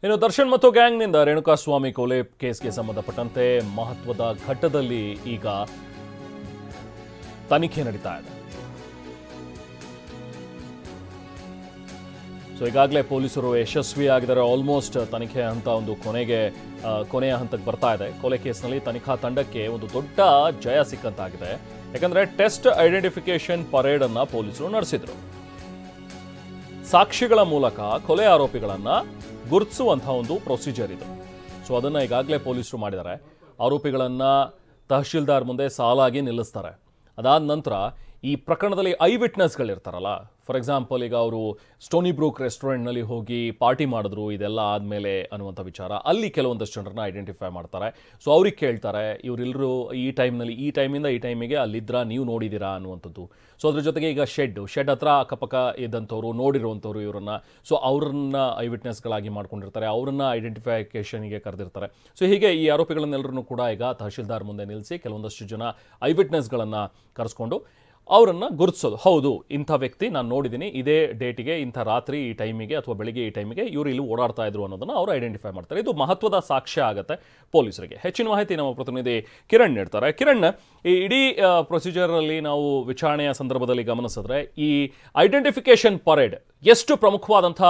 ಇನ್ನು ದರ್ಶನ್ ಮತ್ತು ಗ್ಯಾಂಗ್ನಿಂದ ರೇಣುಕಾಸ್ವಾಮಿ ಕೊಲೆ ಕೇಸ್ಗೆ ಸಂಬಂಧಪಟ್ಟಂತೆ ಮಹತ್ವದ ಘಟ್ಟದಲ್ಲಿ ಈಗ ತನಿಖೆ ನಡೀತಾ ಇದೆ. ಸೊ ಈಗಾಗಲೇ ಪೊಲೀಸರು ಯಶಸ್ವಿಯಾಗಿದ್ದಾರೆ. ಆಲ್ಮೋಸ್ಟ್ ತನಿಖೆ ಹಂತ ಒಂದು ಕೊನೆಯ ಹಂತಕ್ಕೆ ಬರ್ತಾ ಇದೆ. ಕೊಲೆ ಕೇಸ್ನಲ್ಲಿ ತನಿಖಾ ತಂಡಕ್ಕೆ ಒಂದು ದೊಡ್ಡ ಜಯ ಸಿಕ್ಕಂತಾಗಿದೆ. ಯಾಕಂದ್ರೆ ಟೆಸ್ಟ್ ಐಡೆಂಟಿಫಿಕೇಶನ್ ಪರೇಡ್ ಅನ್ನ ಪೊಲೀಸರು ನಡೆಸಿದ್ರು. ಸಾಕ್ಷಿಗಳ ಮೂಲಕ ಕೊಲೆ ಆರೋಪಿಗಳನ್ನ ಗುರುತಿಸುವಂತಹ ಒಂದು ಪ್ರೊಸೀಜರ್ ಇದು. ಸೊ ಅದನ್ನ ಈಗಾಗಲೇ ಪೊಲೀಸರು ಮಾಡಿದ್ದಾರೆ. ಆರೋಪಿಗಳನ್ನ ತಹಶೀಲ್ದಾರ್ ಮುಂದೆ ಸಾಲಾಗಿ ನಿಲ್ಲಿಸ್ತಾರೆ. ಅದಾದ ನಂತರ ಈ ಪ್ರಕರಣದಲ್ಲಿ ಐ ವಿಟ್ನೆಸ್ಗಳಿರ್ತಾರಲ್ಲ, ಫಾರ್ ಎಕ್ಸಾಂಪಲ್ ಈಗ ಅವರು ಸ್ಟೋನಿ ಬ್ರೂಕ್ ರೆಸ್ಟೋರೆಂಟ್ನಲ್ಲಿ ಹೋಗಿ ಪಾರ್ಟಿ ಮಾಡಿದ್ರು, ಇದೆಲ್ಲ ಆದಮೇಲೆ ಅನ್ನುವಂಥ ವಿಚಾರ, ಅಲ್ಲಿ ಕೆಲವೊಂದಷ್ಟು ಜನರನ್ನ ಐಡೆಂಟಿಫೈ ಮಾಡ್ತಾರೆ. ಸೊ ಅವ್ರಿಗೆ ಕೇಳ್ತಾರೆ, ಇವರೆಲ್ಲರೂ ಈ ಟೈಮಿಂದ ಈ ಟೈಮಿಗೆ ಅಲ್ಲಿದ್ರಾ, ನೀವು ನೋಡಿದ್ದೀರಾ ಅನ್ನುವಂಥದ್ದು. ಸೊ ಅದ್ರ ಜೊತೆಗೆ ಈಗ ಶೆಡ್ ಹತ್ರ ಅಕ್ಕಪಕ್ಕ ಇದ್ದಂಥವ್ರು ನೋಡಿರುವಂಥವ್ರು ಇವರನ್ನ, ಸೊ ಅವ್ರನ್ನ ಐ ವಿಟ್ನೆಸ್ಗಳಾಗಿ ಮಾಡ್ಕೊಂಡಿರ್ತಾರೆ, ಅವ್ರನ್ನ ಐಡೆಂಟಿಫಿಕೇಷನ್ಗೆ ಕರೆದಿರ್ತಾರೆ. ಸೊ ಹೀಗೆ ಈ ಆರೋಪಿಗಳನ್ನೆಲ್ಲರನ್ನು ಕೂಡ ಈಗ ತಹಶೀಲ್ದಾರ್ ಮುಂದೆ ನಿಲ್ಲಿಸಿ ಕೆಲವೊಂದಷ್ಟು ಜನ ಐ ವಿಟ್ನೆಸ್ಗಳನ್ನು ಕರೆಸ್ಕೊಂಡು ಅವರನ್ನು ಗುರುತಿಸೋದು. ಹೌದು, ಇಂಥ ವ್ಯಕ್ತಿ ನಾನು ನೋಡಿದ್ದೀನಿ, ಇದೇ ಡೇಟಿಗೆ, ಇಂಥ ರಾತ್ರಿ ಈ ಟೈಮಿಗೆ ಅಥವಾ ಬೆಳಿಗ್ಗೆ ಈ ಟೈಮಿಗೆ ಇವರು ಇಲ್ಲಿ ಓಡಾಡ್ತಾ ಇದ್ರು ಅನ್ನೋದನ್ನು ಅವರು ಐಡೆಂಟಿಫೈ ಮಾಡ್ತಾರೆ. ಇದು ಮಹತ್ವದ ಸಾಕ್ಷ್ಯ ಆಗುತ್ತೆ ಪೊಲೀಸರಿಗೆ. ಹೆಚ್ಚಿನ ಮಾಹಿತಿ ನಮ್ಮ ಪ್ರತಿನಿಧಿ ಕಿರಣ್ ನೀಡ್ತಾರೆ. ಕಿರಣ್, ಈ ಇಡೀ ಪ್ರೊಸೀಜರಲ್ಲಿ ನಾವು ವಿಚಾರಣೆಯ ಸಂದರ್ಭದಲ್ಲಿ ಗಮನಿಸಿದ್ರೆ ಈ ಐಡೆಂಟಿಫಿಕೇಶನ್ ಪರೇಡ್ ಎಷ್ಟು ಪ್ರಮುಖವಾದಂಥ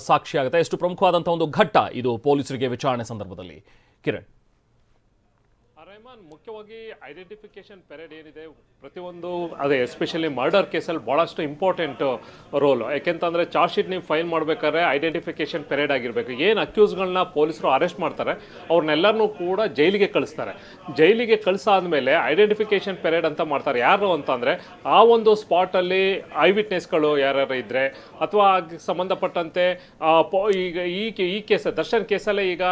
ಸಾಕ್ಷಿ ಆಗುತ್ತೆ, ಎಷ್ಟು ಪ್ರಮುಖವಾದಂಥ ಒಂದು ಘಟ್ಟ ಇದು ಪೊಲೀಸರಿಗೆ ವಿಚಾರಣೆ ಸಂದರ್ಭದಲ್ಲಿ? ಕಿರಣ್, ಮುಖ್ಯವಾಗಿ ಐಡೆಂಟಿಫಿಕೇಶನ್ ಪೆರೇಡ್ ಏನಿದೆ, ಪ್ರತಿಯೊಂದು ಅದೇ ಎಸ್ಪೆಷಲಿ ಮರ್ಡರ್ ಕೇಸಲ್ಲಿ ಭಾಳಷ್ಟು ಇಂಪಾರ್ಟೆಂಟ್ ರೋಲ್. ಯಾಕೆಂತಂದರೆ ಚಾರ್ಜ್ ಶೀಟ್ ನೀವು ಫೈಲ್ ಮಾಡಬೇಕಾದ್ರೆ ಐಡೆಂಟಿಫಿಕೇಶನ್ ಪೆರೇಡ್ ಆಗಿರಬೇಕು. ಏನು ಅಕ್ಯೂಸ್ಗಳನ್ನ ಪೊಲೀಸರು ಅರೆಸ್ಟ್ ಮಾಡ್ತಾರೆ ಅವ್ರನ್ನೆಲ್ಲರನ್ನೂ ಕೂಡ ಜೈಲಿಗೆ ಕಳಿಸ್ತಾರೆ. ಜೈಲಿಗೆ ಕಳಿಸಾದ್ಮೇಲೆ ಐಡೆಂಟಿಫಿಕೇಶನ್ ಪೆರೇಡ್ ಅಂತ ಮಾಡ್ತಾರೆ. ಯಾರು ಅಂತಂದರೆ ಆ ಒಂದು ಸ್ಪಾಟಲ್ಲಿ ಐ ವಿಟ್ನೆಸ್ಗಳು ಯಾರ್ಯಾರು ಇದ್ದರೆ, ಅಥವಾ ಸಂಬಂಧಪಟ್ಟಂತೆ ಈಗ ಈ ಕೇಸ್ ದರ್ಶನ್ ಕೇಸಲ್ಲೇ ಈಗ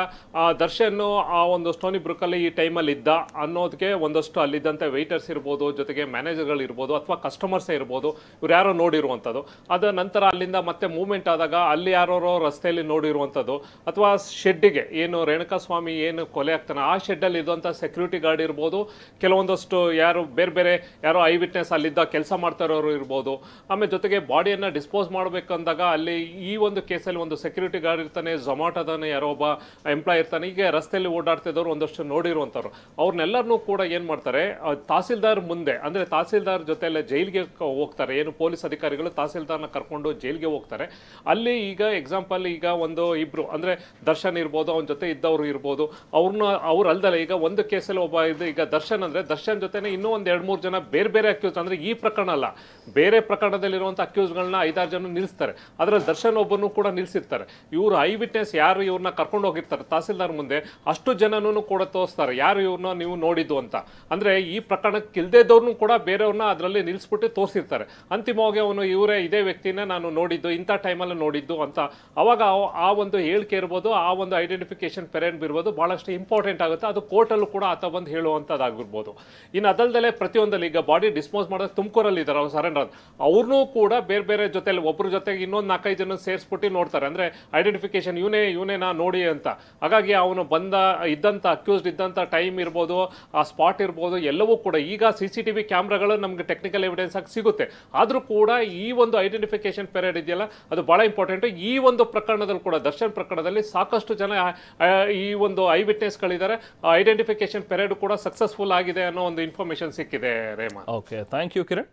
ದರ್ಶನ್ ಆ ಒಂದು ಸ್ಟೋನಿ ಬ್ರೂಕಲ್ಲಿ ಈ ಟೈಮಲ್ಲಿ ಇದ್ದ ಅನ್ನೋದಕ್ಕೆ ಒಂದಷ್ಟು ಅಲ್ಲಿದ್ದಂಥ ವೆಯ್ಟರ್ಸ್ ಇರ್ಬೋದು, ಜೊತೆಗೆ ಮ್ಯಾನೇಜರ್ಗಳು ಇರ್ಬೋದು, ಅಥವಾ ಕಸ್ಟಮರ್ಸೇ ಇರ್ಬೋದು, ಇವ್ರು ಯಾರೋ ನೋಡಿರುವಂಥದ್ದು. ಅದ ನಂತರ ಅಲ್ಲಿಂದ ಮತ್ತೆ ಮೂವ್ಮೆಂಟ್ ಆದಾಗ ಅಲ್ಲಿ ಯಾರೋ ರಸ್ತೆಯಲ್ಲಿ ನೋಡಿರುವಂಥದ್ದು, ಅಥವಾ ಶೆಡ್ಡಿಗೆ ಏನು ರೇಣುಕಾಸ್ವಾಮಿ ಏನು ಕೊಲೆ ಆಗ್ತಾನೆ ಆ ಶೆಡ್ಡಲ್ಲಿ ಇದ್ದಂಥ ಸೆಕ್ಯೂರಿಟಿ ಗಾರ್ಡ್ ಇರ್ಬೋದು, ಕೆಲವೊಂದಷ್ಟು ಯಾರು ಬೇರೆ ಯಾರೋ ಐ ವಿಟ್ನೆಸ್ ಅಲ್ಲಿದ್ದ ಕೆಲಸ ಮಾಡ್ತಾ ಇರೋರು ಇರ್ಬೋದು. ಆಮೇಲೆ ಜೊತೆಗೆ ಬಾಡಿಯನ್ನು ಡಿಸ್ಪೋಸ್ ಮಾಡಬೇಕಂದಾಗ ಅಲ್ಲಿ ಈ ಒಂದು ಕೇಸಲ್ಲಿ ಒಂದು ಸೆಕ್ಯೂರಿಟಿ ಗಾರ್ಡ್ ಇರ್ತಾನೆ, ಝೊಮ್ಯಾಟೋದನ್ನ ಯಾರೋ ಒಬ್ಬ ಎಂಪ್ಲಾಯ್ ಇರ್ತಾನೆ, ಈಗ ರಸ್ತೆಯಲ್ಲಿ ಓಡಾಡ್ತಿದ್ದವರು ಒಂದಷ್ಟು ನೋಡಿರುವಂಥವ್ರು. ಅವ್ರನ್ನೆಲ್ಲರನ್ನೂ ಕೂಡ ಏನು ಮಾಡ್ತಾರೆ, ತಹಸೀಲ್ದಾರ್ ಮುಂದೆ, ಅಂದರೆ ತಹಸೀಲ್ದಾರ್ ಜೊತೆಲ್ಲ ಜೈಲಿಗೆ ಹೋಗ್ತಾರೆ. ಏನು ಪೊಲೀಸ್ ಅಧಿಕಾರಿಗಳು ತಹಸೀಲ್ದಾರ್ನ ಕರ್ಕೊಂಡು ಜೈಲಿಗೆ ಹೋಗ್ತಾರೆ. ಅಲ್ಲಿ ಈಗ ಎಕ್ಸಾಂಪಲ್ ಈಗ ಒಂದು ಇಬ್ರು ಅಂದರೆ ದರ್ಶನ್ ಇರ್ಬೋದು, ಅವನ ಜೊತೆ ಇದ್ದವರು ಇರ್ಬೋದು, ಅವ್ರು ಅಲ್ದಲ್ಲ. ಈಗ ಒಂದು ಕೇಸಲ್ಲಿ ಒಬ್ಬ ಈಗ ದರ್ಶನ್ ಅಂದರೆ ದರ್ಶನ್ ಜೊತೆನೇ ಇನ್ನೂ ಒಂದು 2-3 ಜನ ಬೇರೆ ಅಕ್ಯೂಸ್, ಅಂದರೆ ಈ ಪ್ರಕರಣ ಅಲ್ಲ, ಬೇರೆ ಪ್ರಕರಣದಲ್ಲಿರುವಂಥ ಅಕ್ಯೂಸ್ಗಳನ್ನ 5-6 ಜನ ನಿಲ್ಲಿಸ್ತಾರೆ. ಅದರಲ್ಲಿ ದರ್ಶನ್ ಒಬ್ಬನು ಕೂಡ ನಿಲ್ಲಿಸಿರ್ತಾರೆ. ಇವರು ಐ ವಿಟ್ನೆಸ್ ಯಾರು ಇವ್ರನ್ನ ಕರ್ಕೊಂಡು ಹೋಗಿರ್ತಾರೆ ತಹಸೀಲ್ದಾರ್ ಮುಂದೆ, ಅಷ್ಟು ಜನನೂ ಕೂಡ ತೋರಿಸ್ತಾರೆ ಯಾರು ಇವ್ರನ್ನ ನೀವು ನೋಡಿದ್ದು ಅಂತ. ಅಂದರೆ ಈ ಪ್ರಕರಣಕ್ಕೆ ಇಲ್ದೇದವ್ರನ್ನೂ ಕೂಡ ಬೇರೆಯವ್ರನ್ನ ಅದರಲ್ಲಿ ನಿಲ್ಲಿಸ್ಬಿಟ್ಟು ತೋರಿಸಿರ್ತಾರೆ. ಅಂತಿಮವಾಗಿ ಅವನು ಇವರೇ ಇದೇ ವ್ಯಕ್ತಿನ ನಾನು ನೋಡಿದ್ದು, ಇಂಥ ಟೈಮಲ್ಲಿ ನೋಡಿದ್ದು ಅಂತ. ಅವಾಗ ಆ ಒಂದು ಹೇಳಿಕೆ ಇರ್ಬೋದು, ಆ ಒಂದು ಐಡೆಂಟಿಫಿಕೇಶನ್ ಪೆರೇಡ್ ಇರ್ಬೋದು, ಭಾಳಷ್ಟು ಇಂಪಾರ್ಟೆಂಟ್ ಆಗುತ್ತೆ. ಅದು ಕೋರ್ಟಲ್ಲೂ ಕೂಡ ಆತ ಬಂದು ಹೇಳುವಂಥದ್ದಾಗಿರ್ಬೋದು. ಇನ್ನು ಅದಲ್ಲದೆ ಪ್ರತಿಯೊಂದಲ್ಲಿ ಈಗ ಬಾಡಿ ಡಿಸ್ಪೋಸ್ ಮಾಡೋದು ತುಮಕೂರಲ್ಲಿ ಇದ್ದಾರೆ, ಅವ್ರು ಸರೆಂಡರ್, ಅವ್ರನ್ನೂ ಕೂಡ ಬೇರೆ ಜೊತೆಲಿ ಒಬ್ಬರ ಜೊತೆಗೆ ಇನ್ನೊಂದು 4-5 ಜನ ಸೇರಿಸ್ಬಿಟ್ಟು ನೋಡ್ತಾರೆ. ಅಂದರೆ ಐಡೆಂಟಿಫಿಕೇಶನ್ ಇವನೇ ನಾ ನೋಡಿ ಅಂತ. ಹಾಗಾಗಿ ಅವನು ಇದ್ದಂಥ ಅಕ್ಯೂಸ್ಡ್ ಇದ್ದಂಥ ಟೈಮ್ ಇರ್ಬೋದು, ಆ ಸ್ಪಾಟ್ ಇರ್ಬೋದು, ಎಲ್ಲವೂ ಕೂಡ ಈಗ CCTV ಕ್ಯಾಮ್ರಾಗಳು ನಮಗೆ ಟೆಕ್ನಿಕಲ್ ಎವಿಡೆನ್ಸ್ ಆಗಿ ಸಿಗುತ್ತೆ. ಆದರೂ ಕೂಡ ಈ ಒಂದು ಐಡೆಂಟಿಫಿಕೇಶನ್ ಪೆರೇಡ್ ಇದೆಯಲ್ಲ, ಅದು ಭಾಳ ಇಂಪಾರ್ಟೆಂಟು. ಈ ಒಂದು ಪ್ರಕರಣದಲ್ಲಿ ಕೂಡ ದರ್ಶನ್ ಪ್ರಕರಣದಲ್ಲಿ ಸಾಕಷ್ಟು ಜನ ಈ ಒಂದು ಐ ವಿಟ್ನೆಸ್ಗಳಿದ್ದಾರೆ. ಐಡೆಂಟಿಫಿಕೇಶನ್ ಪೆರೇಡ್ ಕೂಡ ಸಕ್ಸಸ್ಫುಲ್ ಆಗಿದೆ ಅನ್ನೋ ಒಂದು ಇನ್ಫಾರ್ಮೇಶನ್ ಸಿಕ್ಕಿದೆ Rema. Okay, thank you Kiran.